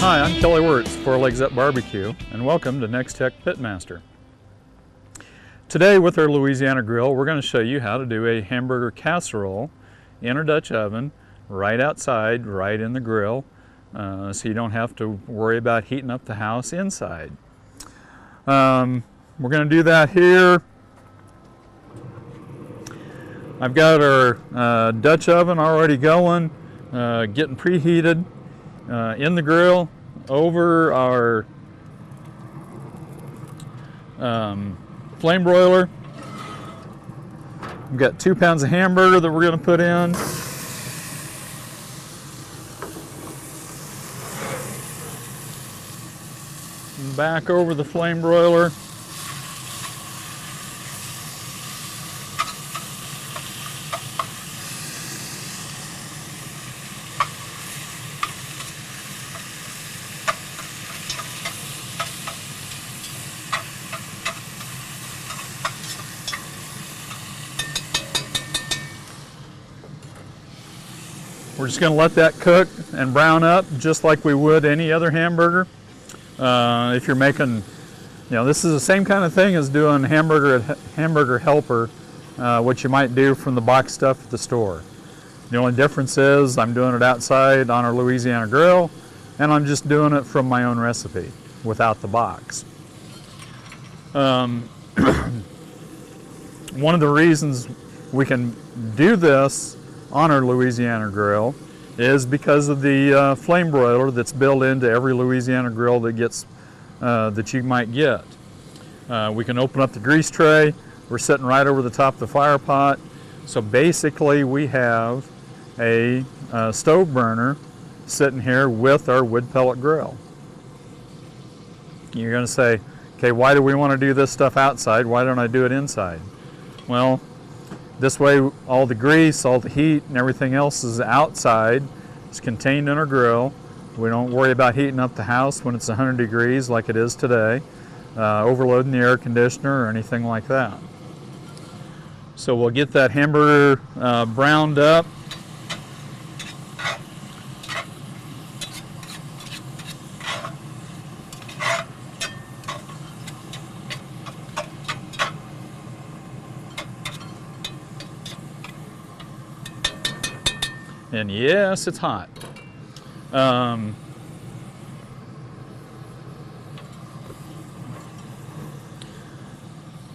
Hi, I'm Kelly Wirtz, Four Legs Up Barbecue, and welcome to Nex-Tech Pitmaster. Today with our Louisiana grill, we're going to show you how to do a hamburger casserole in a Dutch oven, right outside, right in the grill, so you don't have to worry about heating up the house inside. We're going to do that here. I've got our Dutch oven already going, getting preheated. In the grill over our flame broiler. We've got 2 pounds of hamburger that we're going to put in. Back over the flame broiler. We're just going to let that cook and brown up just like we would any other hamburger. If you're making, this is the same kind of thing as doing hamburger helper, what you might do from the box stuff at the store. The only difference is I'm doing it outside on our Louisiana grill, and I'm just doing it from my own recipe without the box. One of the reasons we can do this on our Louisiana grill is because of the flame broiler that's built into every Louisiana grill that you might get. We can open up the grease tray. We're sitting right over the top of the fire pot. So basically we have a stove burner sitting here with our wood pellet grill. You're going to say, okay, why do we want to do this stuff outside? Why don't I do it inside? Well, this way all the grease, all the heat, and everything else is outside. It's contained in our grill. We don't worry about heating up the house when it's 100 degrees like it is today, overloading the air conditioner or anything like that. So we'll get that hamburger browned up. And yes, it's hot.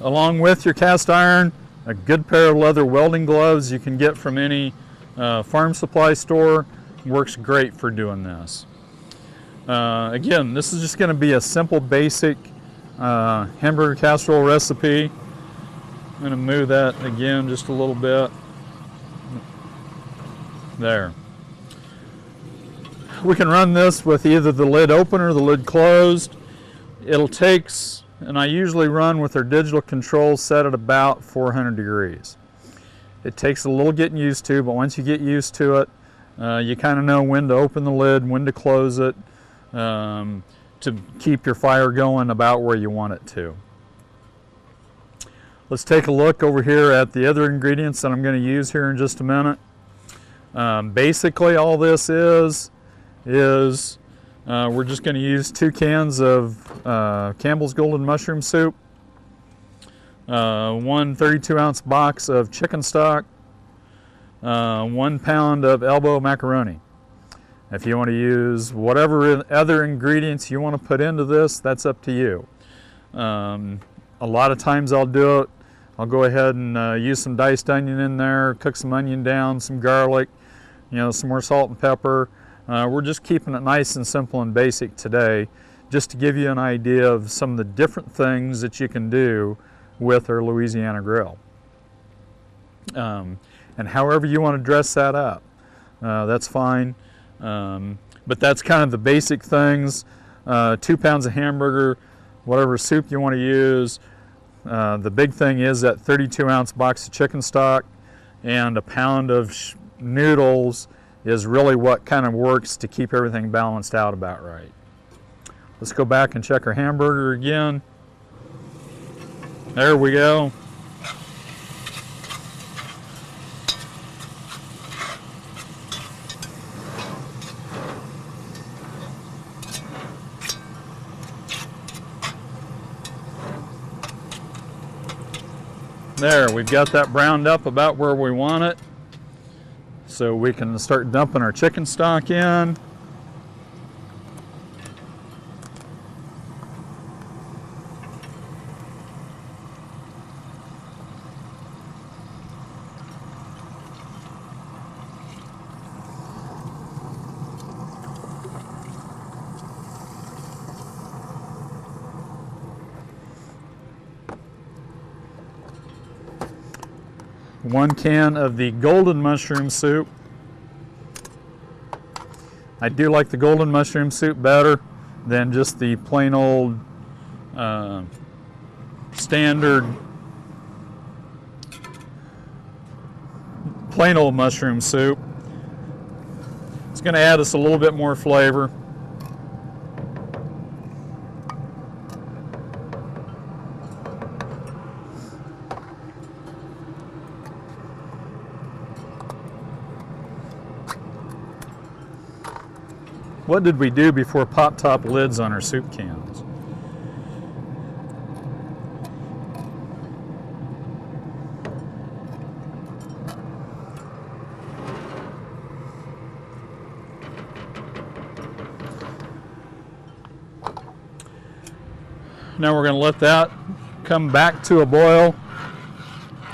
Along with your cast iron, a good pair of leather welding gloves you can get from any farm supply store. Works great for doing this. Again, this is just going to be a simple, basic hamburger casserole recipe. I'm going to move that again just a little bit. There. We can run this with either the lid open or the lid closed. It'll take, and I usually run with our digital controls set at about 400 degrees. It takes a little getting used to, but once you get used to it, you kind of know when to open the lid, when to close it, to keep your fire going about where you want it to. Let's take a look over here at the other ingredients that I'm going to use here in just a minute. Basically all this is we're just going to use 2 cans of Campbell's Golden Mushroom Soup, 1 32-ounce box of chicken stock, 1 pound of elbow macaroni. If you want to use whatever other ingredients you want to put into this, that's up to you. A lot of times I'll do it. I'll go ahead and use some diced onion in there, cook some onion down, some garlic, some more salt and pepper. We're just keeping it nice and simple and basic today, just to give you an idea of some of the different things that you can do with our Louisiana grill. And however you want to dress that up, that's fine. But that's kind of the basic things. 2 pounds of hamburger, whatever soup you want to use. The big thing is that 32-ounce box of chicken stock and a pound of noodles is really what kind of works to keep everything balanced out about right. Let's go back and check our hamburger again. There we go. There, we've got that browned up about where we want it. So we can start dumping our chicken stock in. One can of the golden mushroom soup. I do like the golden mushroom soup better than just the plain old standard plain old mushroom soup. It's going to add us a little bit more flavor. What did we do before pop-top lids on our soup cans? Now we're going to let that come back to a boil,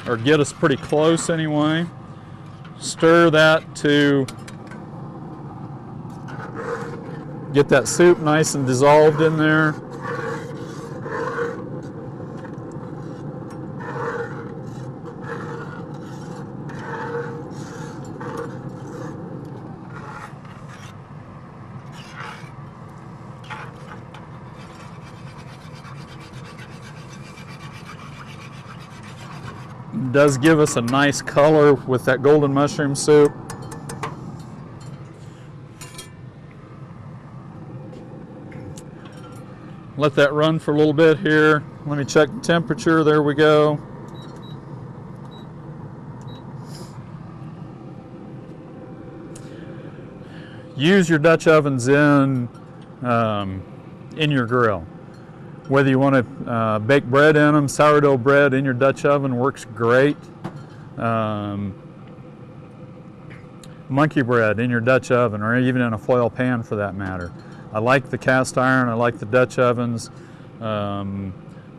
or get us pretty close anyway. Stir that to get that soup nice and dissolved in there. It does give us a nice color with that golden mushroom soup. Let that run for a little bit here. Let me check the temperature. There we go. Use your Dutch ovens in your grill. Whether you want to bake bread in them, sourdough bread in your Dutch oven works great. Monkey bread in your Dutch oven, or even in a foil pan for that matter. I like the cast iron, I like the Dutch ovens, the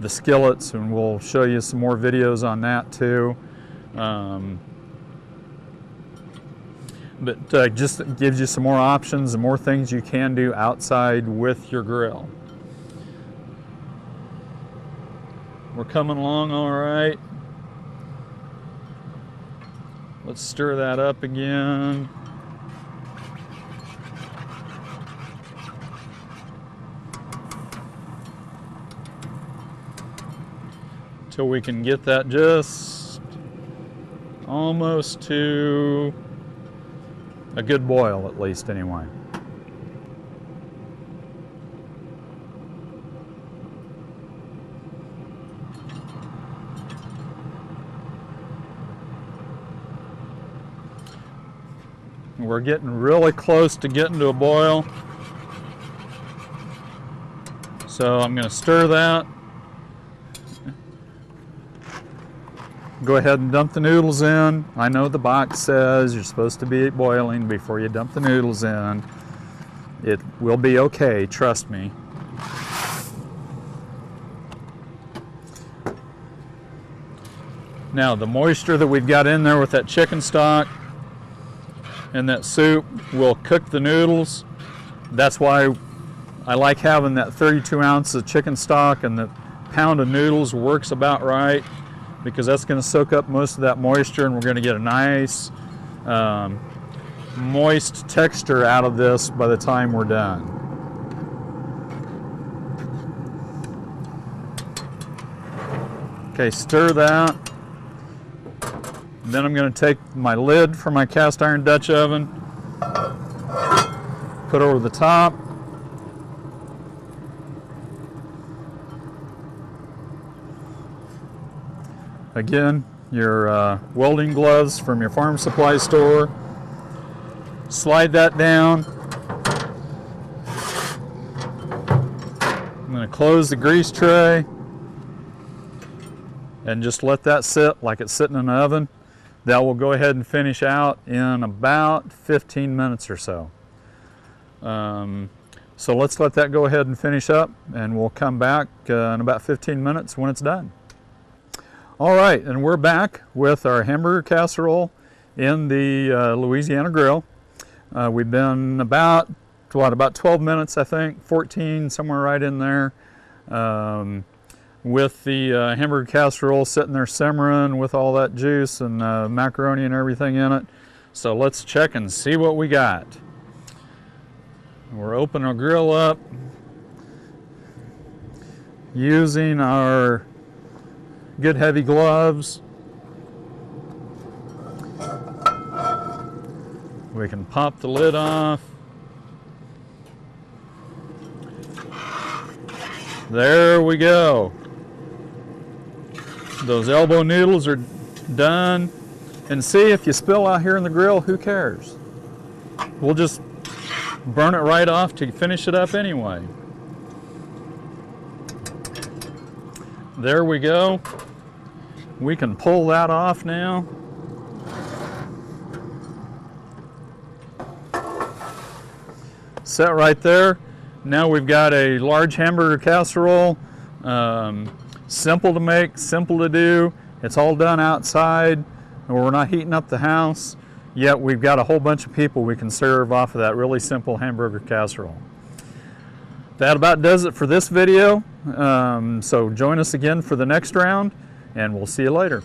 skillets, and we'll show you some more videos on that too. But just gives you some more options and more things you can do outside with your grill. We're coming along all right. Let's stir that up again. Till we can get that just almost to a good boil, at least anyway. We're getting really close to getting to a boil. So I'm going to stir that. Go ahead and dump the noodles in. I know the box says you're supposed to be boiling before you dump the noodles in. It will be okay, trust me. Now the moisture that we've got in there with that chicken stock and that soup will cook the noodles. That's why I like having that 32 ounces of chicken stock, and the pound of noodles works about right, because that's going to soak up most of that moisture, and we're going to get a nice moist texture out of this by the time we're done. Okay, stir that. Then I'm going to take my lid from my cast iron Dutch oven, put over the top. Again, your welding gloves from your farm supply store. Slide that down. I'm going to close the grease tray. and just let that sit like it's sitting in the oven. That will go ahead and finish out in about 15 minutes or so. So let's let that go ahead and finish up, and we'll come back in about 15 minutes when it's done. All right, and we're back with our hamburger casserole in the Louisiana grill. We've been about 12 minutes, I think, 14, somewhere right in there, with the hamburger casserole sitting there simmering with all that juice and macaroni and everything in it. So let's check and see what we got. We're opening our grill up using our good heavy gloves. We can pop the lid off. There we go. Those elbow noodles are done. And see, if you spill out here in the grill, who cares? We'll just burn it right off to finish it up anyway. There we go. We can pull that off now. Set right there. Now we've got a large hamburger casserole. Simple to make, simple to do. It's all done outside. We're not heating up the house. Yet we've got a whole bunch of people we can serve off of that really simple hamburger casserole. That about does it for this video. So join us again for the next round, and we'll see you later.